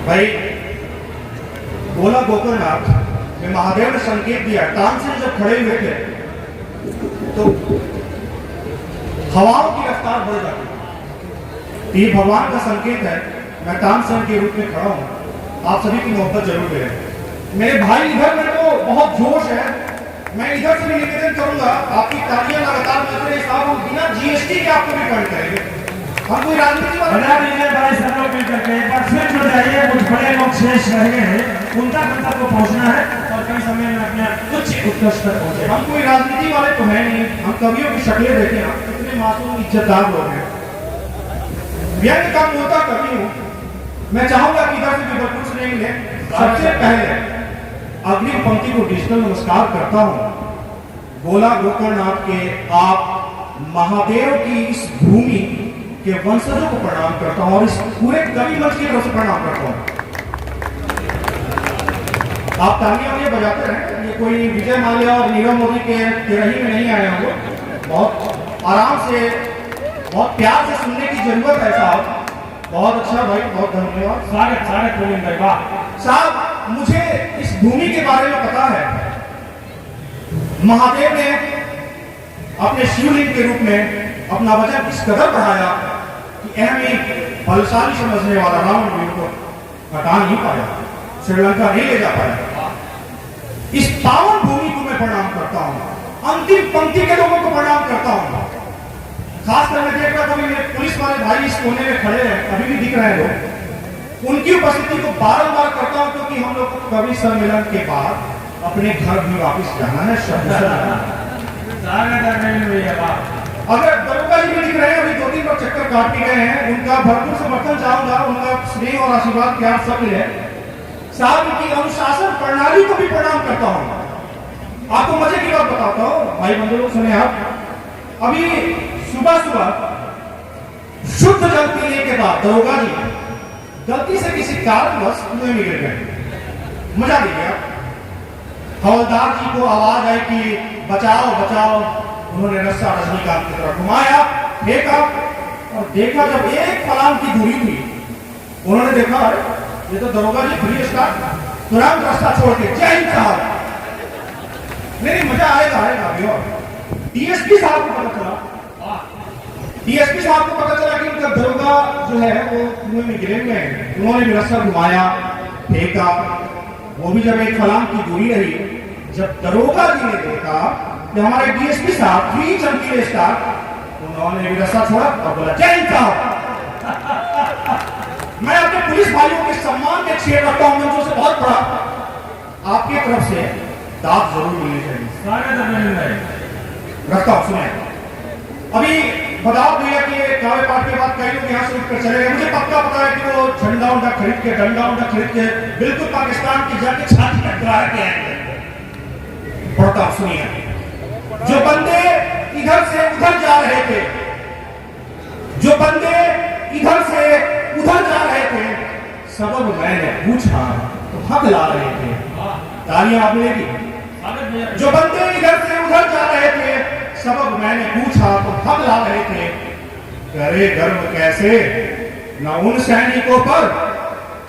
भाई गोला गोकर्णनाथ में महादेव ने संकेत दिया, तानसेन जब खड़े हुए थे तो हवाओं की रफ्तार बढ़ जाती। ये भगवान का संकेत है। मैं तानसेन के रूप में खड़ा हूं, आप सभी की मोहब्बत जरूर करें। मेरे भाई इधर में तो बहुत जोश है, मैं इधर से भी निवेदन करूंगा, आपकी तालियां लगातार मिल रही साहब, हम बिना जीएसटी के आपको भी पॉइंट करेंगे। हम कोई राजनीति बना दीजिए भाई, सब लोग मिल करके एक बार फिर जुड़ जाइए। कुछ बड़े लोग शेष रह गए हैं, उनका गंतव्य को पहुंचना है और कई समय में अपने उच्च उत्कर्ष तक पहुंचे। हम कोई राजनीति वाले तो है नहीं, हम कवियों की शक्लें देखें, हम कितने मासूम इज्जतदार लोग हैं। व्यंग का मूलता कवि हूं। मैं चाहूंगा कि इधर से भी भरपूर से नहीं मिले। सबसे पहले अग्नि पंक्ति को डिजिटल नमस्कार करता हूं। गोला गोकर्णनाथ के आप महादेव की इस भूमि के वंशजों को प्रणाम करता हूं और इस पूरे कवि मंच की तरफ से प्रणाम करता हूं। आप तालियां बजाते रहें, ये कोई विजय माल्या और नीरव मोदी के तिरही में नहीं आए होंगे। बहुत आराम से, बहुत प्यार से सुनने की जरूरत है साहब। बहुत अच्छा भाई, बहुत धन्यवाद। स्वागत स्वागत गोविंद भाई, वाह साहब। मुझे इस भूमि के बारे में पता है। महादेव ने अपने शिवलिंग के रूप में अपना वजन इस कदर बढ़ाया कि अहमी बलशाली समझने वाला रावण को हटा नहीं पाया, श्रीलंका नहीं ले जा पाया। इस पावन भूमि को मैं प्रणाम करता हूं, अंतिम पंक्ति के लोगों को प्रणाम करता हूं। खासकर मैं देख रहा था, मेरे पुलिस वाले भाई इस कोने में खड़े हैं, अभी भी दिख रहे हैं लोग। उनकी उपस्थिति को बारंबार करता हूं क्योंकि हम लोग को कवि सम्मेलन के बाद अपने घर भी वापस जाना है। अगर दरोगा जी भी दिख रहे हैं, अभी 2-3 बार चक्कर काट के गए हैं, उनका भरपूर समर्थन चाहूंगा, उनका स्नेह और आशीर्वाद प्यार सब मिले। साहब की अनुशासन प्रणाली को भी प्रणाम करता हूं। आपको मजे की बात बताता हूं भाई बंधु, सुने आप। अभी सुबह सुबह शुद्ध जल पीने के बाद दरोगा जी गलती से किसी कारणवश कुएं में गिर गए। मजा लीजिए आप। हवलदार जी को आवाज आई कि बचाओ बचाओ। उन्होंने रस्सा रजनीकांत की तरफ घुमाया, फेंका और देखा जब एक फलांग की दूरी थी, उन्होंने देखा ये तो दरोगा जी फ्री स्टार्ट, तुरंत रास्ता छोड़ के जय हिंद साहब। नहीं मजा आएगा आएगा। डीएसपी साहब को पता चला, डीएसपी साहब को पता चला कि उनका दरोगा जो है वो कुएं में गिरे हुए हैं। उन्होंने भी रस्सा घुमाया, फेंका, वो भी जब एक फलांग की दूरी रही। जब दरोगा जी ने देखा कि हमारे डीएसपी साहब फ्री चमकीले स्टार, उन्होंने भी रस्सा छोड़ा और बोला जय हिंद साहब। मैं अपने पुलिस भाइयों के सम्मान के छेड़ रखता हूं, मंचों से बहुत बड़ा आपकी तरफ से दाद जरूर मिलनी चाहिए। रखता हूं। सुने, अभी बदाव भैया के कावे पाठ के बाद कई लोग यहाँ से उठकर चले गए। मुझे पक्का पता है कि वो झंडा उंडा खरीद के, डंडा उंडा खरीद के बिल्कुल पाकिस्तान की जाके छाती तक गिरा के आएंगे। पढ़ता सुनिए, जो बंदे इधर से उधर जा रहे थे, जो बंदे इधर से उधर जा रहे थे, सबब मैंने पूछा तो हक ला रहे थे। तालियां आप मिलेगी। जो बंदे इधर से उधर जा रहे थे, सबब मैंने पूछा तो हक ला रहे थे। करे गर्व कैसे न उन सैनिकों पर,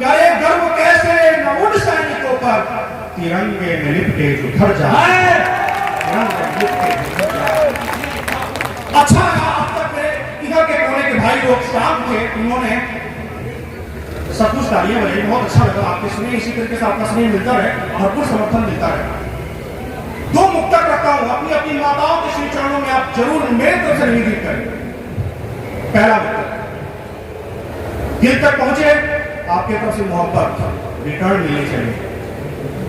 करे गर्व कैसे न उन सैनिकों पर, तिरंगे में लिपटे जो घर जाए। अच्छा अब तक इधर के कोने के भाई लोग शाम थे, उन्होंने सब कुछ तालियां बजाई। बहुत अच्छा लगा आपके स्नेह, इसी तरीके से आपका स्नेह मिलता रहे, भरपूर समर्थन मिलता रहे। दो मुक्तक रखता हूं, अपनी अपनी माताओं के श्री चरणों में आप जरूर मेरे तरफ से निवेदित करें। पहला मुक्तक, दिल तक पहुंचे, आपके तरफ से मोहब्बत रिटर्न मिलनी चाहिए।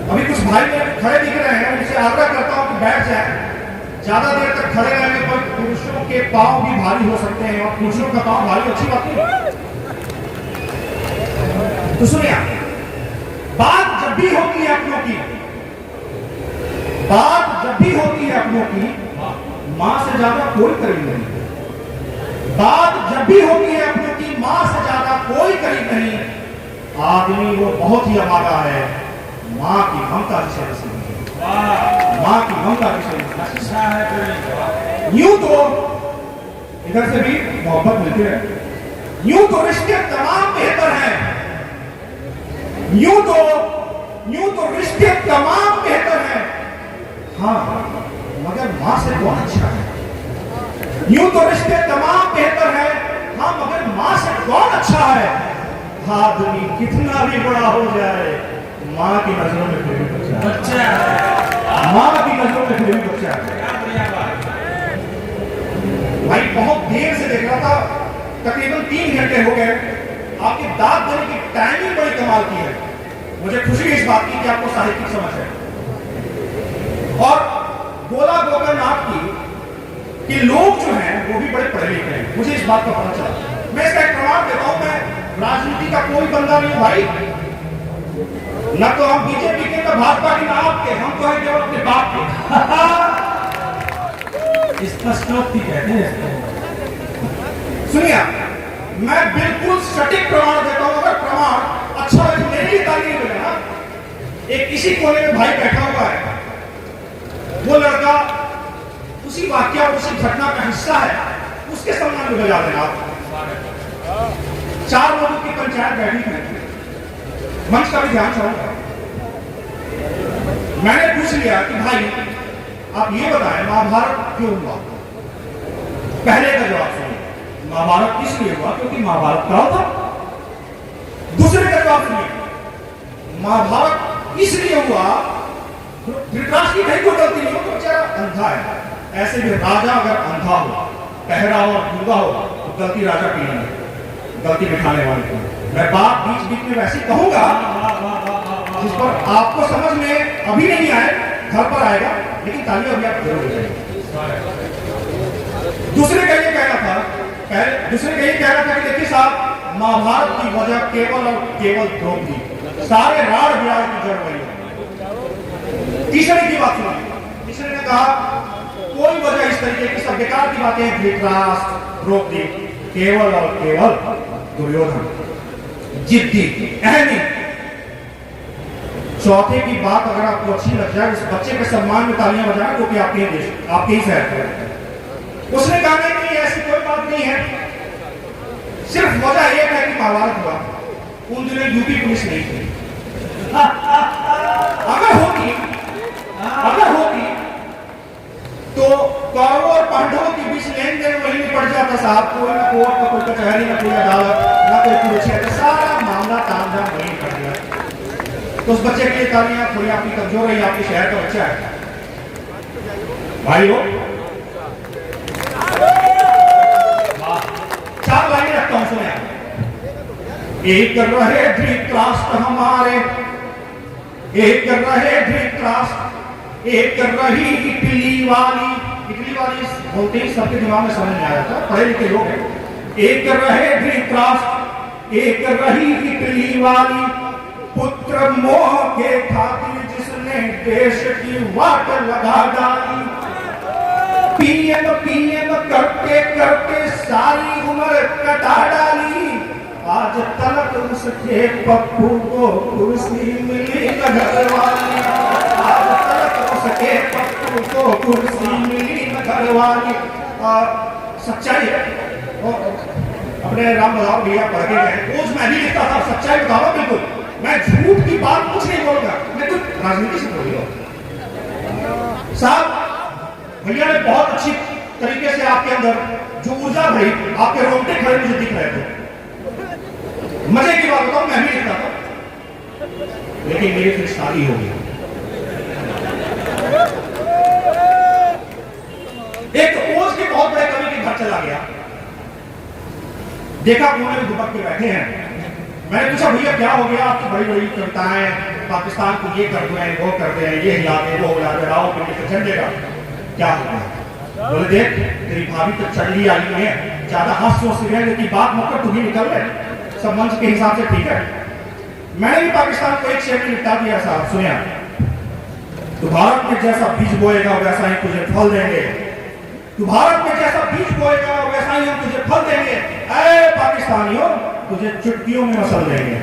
अभी कुछ भाई खड़े दिख रहे हैं, उनसे आग्रह करता हूं कि बैठ जाए। ज्यादा देर तक खड़े रहने पर पुरुषों के पांव भी भारी हो सकते हैं और पुरुषों का पांव भारी अच्छी बात नहीं। तो सुनिए, बात जब भी होती है अपनों की, बात जब भी होती है अपनों की, मां से ज्यादा कोई करीब नहीं। बात जब भी होती है अपनों की, मां से ज्यादा कोई करीब नहीं। आदमी वो बहुत ही अभागा है, मां की ममता से नसीब है। माँ की ममता किसे नहीं मिलती। अच्छा है कोई जवाब। यूं तो इधर से भी मोहब्बत मिलती है, यूं तो रिश्ते तमाम बेहतर हैं, यूं तो रिश्ते तमाम बेहतर हैं, हाँ मगर मां से कौन अच्छा है। यूं तो रिश्ते तमाम बेहतर हैं, हाँ मगर मां से कौन अच्छा है। आदमी कितना भी बड़ा हो जाए, मां की नजरों में फिर भी बच्चा है। बच्चा है। मां की नजरों में फिर भी बच्चा है। क्या बढ़िया बात। भाई बहुत देर से देख रहा था, तकरीबन 3 घंटे हो गए, आपकी दाद देने की टाइमिंग बड़ी कमाल की है। मुझे खुशी है इस बात की कि आपको साहित्यिक समझ है। और गोला गोकर्णनाथ की कि लोग जो हैं वो भी बड़े पढ़े लिखे हैं, मुझे इस बात का पता चला। मैं इसका एक प्रमाण देता हूं, मैं राजनीति का कोई बंदा नहीं हूं भाई, न तो हम बीजेपी के, न भाजपा के, न आपके, हम तो हैं केवल अपने बाप के। स्पष्टोक्ति कहते हैं इसको। सुनिए, मैं बिल्कुल सटीक प्रमाण देता हूं, अगर प्रमाण अच्छा है तो मेरे लिए ताली नहीं मिलेगा। एक किसी कोने में भाई बैठा हुआ है, वो लड़का उसी वाक्य और उसी घटना का हिस्सा है, उसके सम्मान में बजा देना आप। 4 लोगों की पंचायत बैठी थी, मंच का भी ध्यान चाहूंगा। मैंने पूछ लिया कि भाई आप ये बताएं महाभारत क्यों हुआ। पहले का जवाब सुनिए, महाभारत किस लिए हुआ, क्योंकि महाभारत काल था। दूसरे का जवाब सुनिए, महाभारत इसलिए हुआ, धृतराष्ट्र की कहीं कोई गलती नहीं हो, तो बेचारा अंधा है। ऐसे भी राजा अगर अंधा हो, पहरा हो और गूंगा हो, तो गलती राजा की नहीं है, गलती बिठाने वाले की। मैं बात बीच बीच में वैसी कहूंगा जिस पर आपको समझ में अभी नहीं आए, घर पर आएगा, लेकिन तालियां अभी आप जरूर बजाएंगे। दूसरे का ये कहना था कि देखिए साहब, महाभारत की वजह केवल और केवल द्रौपदी, सारे राड़ विराड़ की जड़ वही है। तीसरे की बात सुनिए, तीसरे ने कहा कोई वजह इस तरीके की सब बेकार की बातें, धृतराष्ट्र, द्रौपदी, केवल और केवल दुर्योधन जिद्दी अहमी। चौथे की बात अगर आपको अच्छी लग जाए, उस बच्चे के सम्मान में तालियां बजाना, क्योंकि आपके ही शहर पर। उसने कहा नहीं ऐसी कोई बात नहीं है, सिर्फ वजह एक है कि महाभारत हुआ, उन दिनों यूपी पुलिस नहीं थी। अगर होती तो कौरवों और पांडवों के बीच लेन देन वही निपट जाता साहब, कोई ना कोर्ट, ना कोई कचहरी, ना कोई अदालत, ना कोई कुरुक्षेत्र, सारा मामला तामझाम वही निपट गया। तो उस बच्चे के लिए तालियां, थोड़ी आपकी कमजोर है, आपके शहर का बच्चा है भाइयों। 4 लाइनें रखता हूं, सुने। एक रहे धृतराष्ट्र हमारे, एक रहे धृतराष्ट्र, एक रही इटली वाली बोलते ही सबके दिमाग में समझ में आ जाता है, पढ़े लिखे लोग हैं। एक रहे धृतराष्ट्र, एक रही इटली वाली, पुत्र मोह के खातिर जिसने देश की वाट लगा डाली। पीएम करते करते सारी उम्र कटा डाली, आज तलक उसके पप्पू को कुर्सी मिली न घरवाली, आज तलक उसके पप्पू को कुर्सी मिली न घरवाली। सच्चाई है, अपने राम बजाओ भैया पढ़ के गए, रोज मैं भी लिखता था, सच्चाई बताओ बिल्कुल, मैं झूठ की बात कुछ नहीं बोलूंगा, मैं कुछ राजनीति से बोलूंगा। साहब भैया ने बहुत अच्छी तरीके से आपके अंदर जो ऊर्जा भरी, आपके रोंगटे खड़े मुझे दिख रहे थे। मजे की बात बताऊं, मैं भी लिखता था, लेकिन मेरी फिर शादी हो गई। एक ओज के बहुत बड़े कवि के घर चला गया, देखा उन्होंने दुबक के बैठे हैं। मैंने पूछा भैया क्या हो गया, आपकी बड़ी बड़ी कविताएं, पाकिस्तान को ये कर दें, वो कर दें, ये हिला दे, वो हिला दे, राव के झंडे का क्या हो गया। बोले देख तेरी भाभी तो चंडी आई है, ज्यादा हंस सोच की बात मत कर, तू भी निकल रहे सब मंच के हिसाब से, ठीक है। मैंने भी पाकिस्तान को एक शेर में निपटा दिया साहब, सुनिया। तू भारत में जैसा बीज बोएगा वैसा ही तुझे फल देंगे, तू भारत में जैसा बीज बोएगा वैसा ही हम तुझे फल देंगे, ऐ पाकिस्तानियों तुझे चुटकियों में मसल देंगे।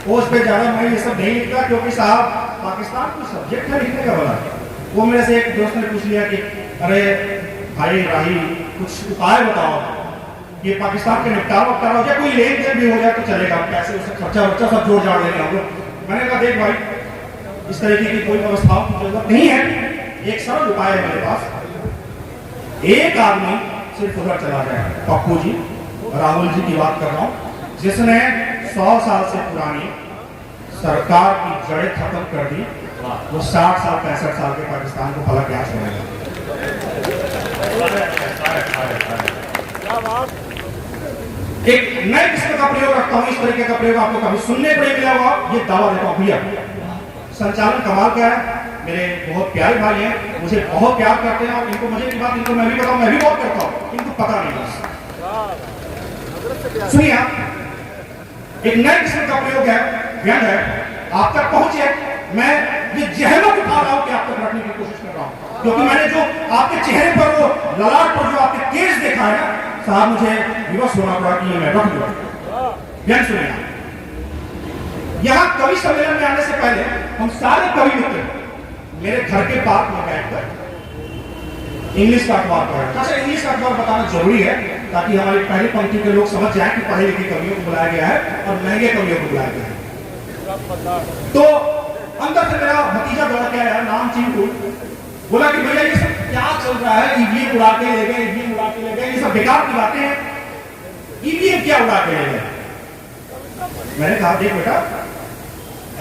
पोस्ट पे ज्यादा मैं ये सब नहीं लिखता, क्योंकि साहब पाकिस्तान को सब्जेक्ट है लिखने का बड़ा। वो मेरे से एक दोस्त ने पूछ लिया कि अरे भाई राही कुछ उपाय बताओ, ये पाकिस्तान के निपटारा हो जाए, कोई लेन देन भी हो जाए तो चलेगा, कैसे उससे खर्चा वर्चा सब जोड़ जाड़ लेंगे हम लोग। मैंने कहा देख भाई, इस तरीके की कोई व्यवस्थाओं की जरूरत नहीं है, एक सरल उपाय है मेरे पास। एक आदमी सिर्फ उधर चला जाए, पप्पू जी, राहुल जी की बात कर रहा हूं, जिसने 100 साल से पुरानी सरकार की जड़ें खत्म कर दी, वो 60 साल 65 साल के पाकिस्तान को भला क्या छोड़ेगा। एक नए किस्म का प्रयोग रखता हूं, इस तरीके का प्रयोग आपको कभी सुनने को नहीं मिला होगा, ये दावा देता हूं। भैया संचालन कमाल का है, मेरे बहुत प्यारे भाई हैं, मुझे बहुत प्यार करते हैं, और इनको मजे की बात, इनको मैं भी बताऊं, मैं भी बहुत करता हूं, इनको पता नहीं बस। सुनिए आप, एक नए किस्म का प्रयोग है, व्यंग है, आप तक पहुंचे, मैं ये जहमत उठा रहा हूं कि आप तक रखने की कोशिश कर रहा हूं, क्योंकि मैंने जो आपके चेहरे पर वो ललाट पर जो आपके केस देखा है ना साहब, मुझे विवश होना पड़ा कि ये मैं रख दूं। व्यंग सुनिए, यहां कवि सम्मेलन में आने से पहले हम सारे कवि मित्र मेरे घर के पार्क में बैठकर इंग्लिश का अखबार पढ़ा। अच्छा, इंग्लिश का अखबार बताना जरूरी है ताकि हमारी पहली पंक्ति के लोग समझ जाएं कि पढ़े लिखे कवियों को बुलाया गया है और महंगे कवियों को बुलाया गया है। तो अंदर से मेरा भतीजा दौड़ के आया, नाम चिंटू, बोला कि भैया ये सब क्या चल रहा है, ईवीएम उड़ा के ले गए, ईवीएम उड़ा के ले गए, ये सब बेकार की बातें हैं, ईवीएम क्या उड़ा के ले गए। मैंने कहा देख बेटा,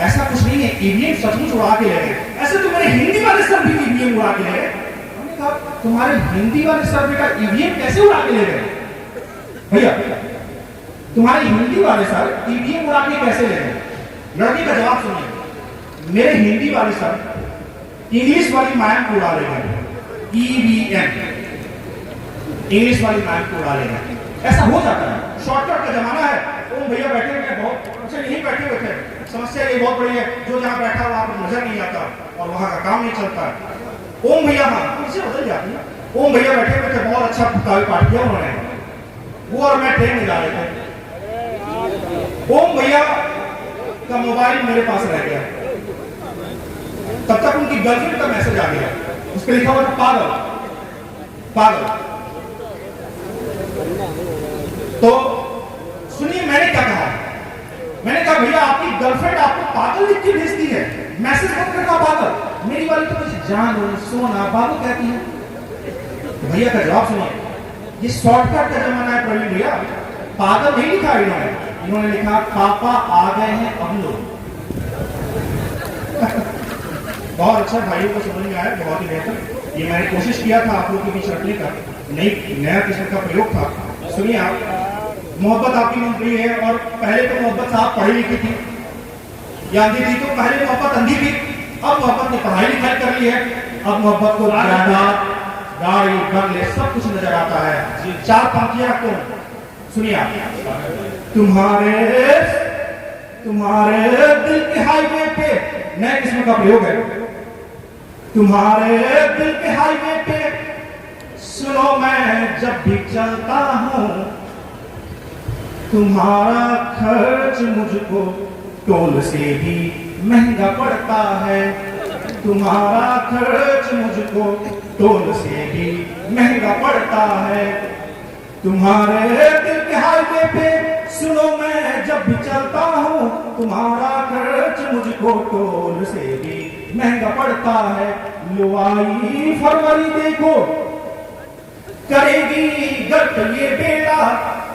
ऐसा कुछ नहीं है, ईवीएम सचमुच उड़ा के ले गए, ऐसे तो मेरे हिंदी वाले सर भी ईवीएम उड़ा के ले गए। मैंने कहा तुम्हारे हिंदी वाले सर बेटा ईवीएम कैसे उड़ा के ले गए? भैया तुम्हारे हिंदी वाले सर ईवीएम उड़ा के कैसे ले गए? लड़के का जवाब सुनिए, मेरे हिंदी वाले सर इंग्लिश वाली मैम को उड़ा ले गए, ईवीएम, इंग्लिश वाली मैम को उड़ा ले गए। ऐसा हो जाता है, शॉर्टकट का जमाना है। ओम भैया बैठे हुए बहुत अच्छा, यही बैठे हुए थे, समस्या ये बहुत बड़ी है, जो जहां बैठा वहां पर नजर नहीं आता और वहां का काम नहीं चलता है। ओम भैया, हाँ कुर्सी बदल जाती है। ओम भैया बैठे हुए थे, बहुत अच्छा काव्य पाठ किया उन्होंने, वो और मैं ट्रेन में जा रहे थे। ओम भैया का मोबाइल मेरे पास रह गया, तब तक उनकी गर्लफ्रेंड का मैसेज आ गया, उस पर लिखा हुआ था पागल पागल। तो सुनिए मैंने क्या कहा, मैंने कहा भैया आपकी गर्लफ्रेंड आपको पागल लिख के भेजती है, मैसेज मत करना पागल, मेरी वाली तो मुझे जान सोना पागल कहती है। भैया का जवाब सुनिए, ये शॉर्टकट का जमाना है प्रवीण भैया, पागल नहीं लिखा इन्होंने, इन्होंने लिखा पापा आ गए हैं अब लोग। बहुत अच्छा, भाइयों को समझ में आया, बहुत ही बेहतर। ये मैंने कोशिश किया था आप लोगों के बीच रखने का, नया किस्म का प्रयोग था। सुनिए आप, मोहब्बत आपकी मंत्री है, और पहले तो मोहब्बत साहब पढ़ी लिखी थी या अंधी थी, तो पहले मोहब्बत अंधी थी, अब मोहब्बत ने पढ़ाई लिखाई कर ली है, अब मोहब्बत को जायदाद गाड़ी बंगले सब कुछ नजर आता है। चार पंक्तियां रखते हैं, सुनिए आप, तुम्हारे दिल के हाईवे पे, नए किस्म का प्रयोग है, तुम्हारे दिल के हाईवे पे सुनो मैं जब भी चलता हूं, तुम्हारा खर्च मुझको टोल से भी महंगा पड़ता है, तुम्हारा खर्च मुझको टोल से भी महंगा पड़ता है, तुम्हारे दिल के हाईवे पे सुनो मैं जब भी चलता हूँ, तुम्हारा खर्च मुझको टोल से भी महंगा पड़ता है। लो आई फरवरी देखो करेगी गर्द ये बेड़ा,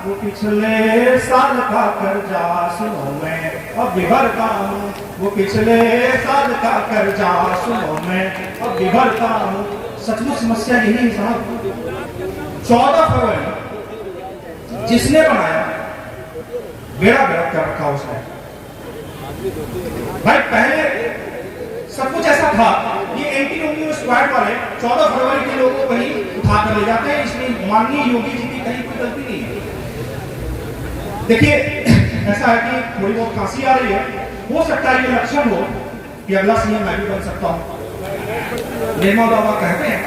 वो पिछले साल का कर्जा सुनो मैं अब भी भरता हूँ, वो पिछले साल का कर्जा सुनो मैं अब भी भरता हूँ। सचमुच समस्या यही है साहब, 14 फरवरी जिसने बनाया बेड़ा गर्क कर रखा उसने। भाई पहले सब कुछ ऐसा था, ये एंटी रोमियो स्क्वाड वाले 14 फरवरी के लोगों को कहीं उठा कर ले जाते हैं, इसमें माननीय योगी जी की कहीं कोई गलती नहीं है। देखिए ऐसा है कि थोड़ी बहुत खांसी आ रही है, हो सकता है ये लक्षण हो कि अगला सीएम मैं भी बन सकता हूँ। निर्मल बाबा कहते हैं,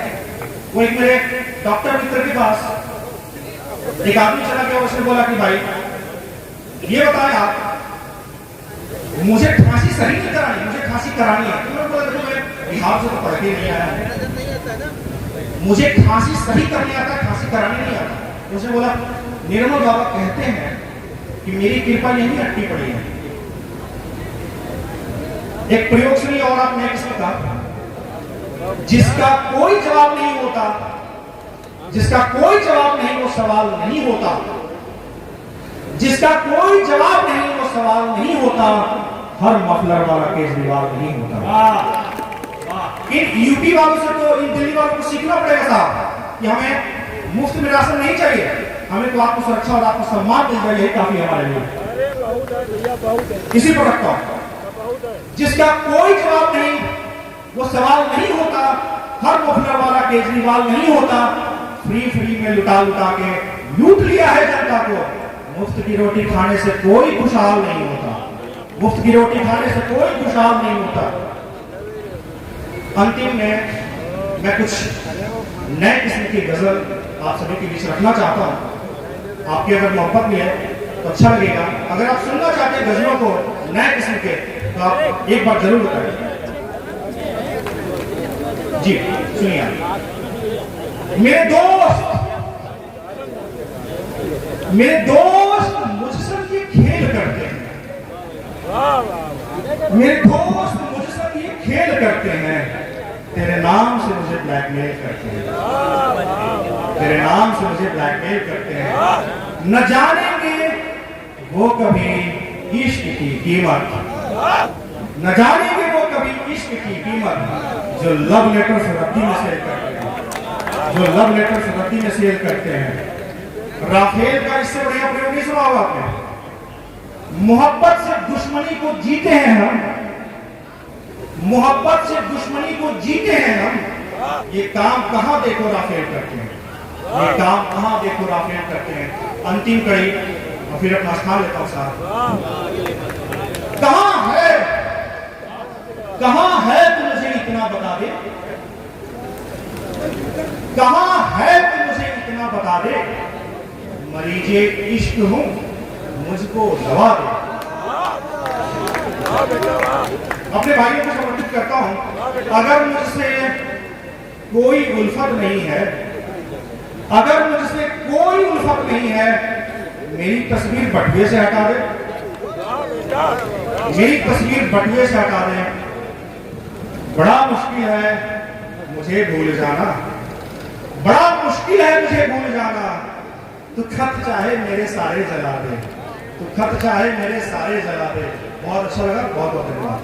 वो एक मेरे डॉक्टर मित्र के पास एक आदमी चला गया, उसने बोला कि भाई ये बताएं आप मुझे फांसी सही नहीं करानी, मुझे फांसी करानी है। तो मैं बोला देखो मैं बिहार से तो पढ़ के नहीं आया, मुझे फांसी सही करने आता, फांसी कराने नहीं आता। उसने बोला निर्मल बाबा कहते हैं कि मेरी कृपा यही अटकी पड़ी है। एक प्रयोग सुनिए और आपने किसने कहा, जिसका कोई जवाब नहीं होता, जिसका कोई जवाब नहीं वो सवाल नहीं होता, जिसका कोई जवाब नहीं वो सवाल नहीं होता, हर मफलर वाला केजरीवाल नहीं होता। इन यूपी वालों से तो, इन दिल्ली वालों को सीखना पड़ेगा साहब कि हमें मुफ्त में राशन नहीं चाहिए, हमें तो आपको सुरक्षा और आपको सम्मान मिल जाए, यही काफी हमारे लिए। इसी पर रखता हूं, जिसका कोई जवाब नहीं वो सवाल नहीं होता, हर मफलर वाला केजरीवाल नहीं होता। फ्री में लुटा के लूट लिया है जनता को। मुफ्त की रोटी खाने से कोई खुशहाल नहीं होता, मुफ्त की रोटी खाने से कोई खुशहाल नहीं होता। अंतिम में मैं कुछ नए किस्म की गजल आप सभी के बीच रखना चाहता हूं। आपकी अगर मोहब्बत में है तो अच्छा लगेगा। अगर आप सुनना चाहते हैं गजलों को नए किस्म के तो आप एक बार जरूर बताइए। जी सुनिए, मेरे दोस्त मुझसे ये खेल करते हैं, मेरे दोस्त मुझसे ये खेल करते हैं, तेरे नाम से मुझे ब्लैकमेल करते हैं, तेरे नाम से मुझे ब्लैकमेल करते हैं। न जानेंगे वो कभी इश्क की कीमत, न जानेंगे वो कभी इश्क की कीमत, जो लव लेटर से रद्दी में सेल करते हैं, जो लव लेटर से रद्दी में सेल करते हैं। राफेल का इससे बढ़िया प्रयोग नहीं सुना होगा आपने। मोहब्बत से दुश्मनी को जीते हैं हम, मोहब्बत से दुश्मनी को जीते हैं हम। ये काम कहां देखो राफेल करते हैं, ये काम कहां देखो राफेल करते हैं। अंतिम कड़ी और फिर अपना स्थान लेता हूं साहब। कहां है तू मुझे इतना बता दे, कहां है तू मुझे इतना बता दे, मरीजे इश्क हूं मुझको दवा दे। अपने भाइयों को समर्पित करता हूं। अगर मुझसे कोई उल्फत नहीं है, अगर मुझसे कोई उल्फत नहीं है, मेरी तस्वीर बटुए से हटा दे, मेरी तस्वीर बटुए से हटा दे। बड़ा मुश्किल है मुझे भूल जाना, बड़ा मुश्किल है मुझे भूल जाना। तू खत चाहे मेरे सारे जला दे, तू खत चाहे मेरे सारे जला दे। बहुत अच्छा लगा, बहुत बहुत धन्यवाद।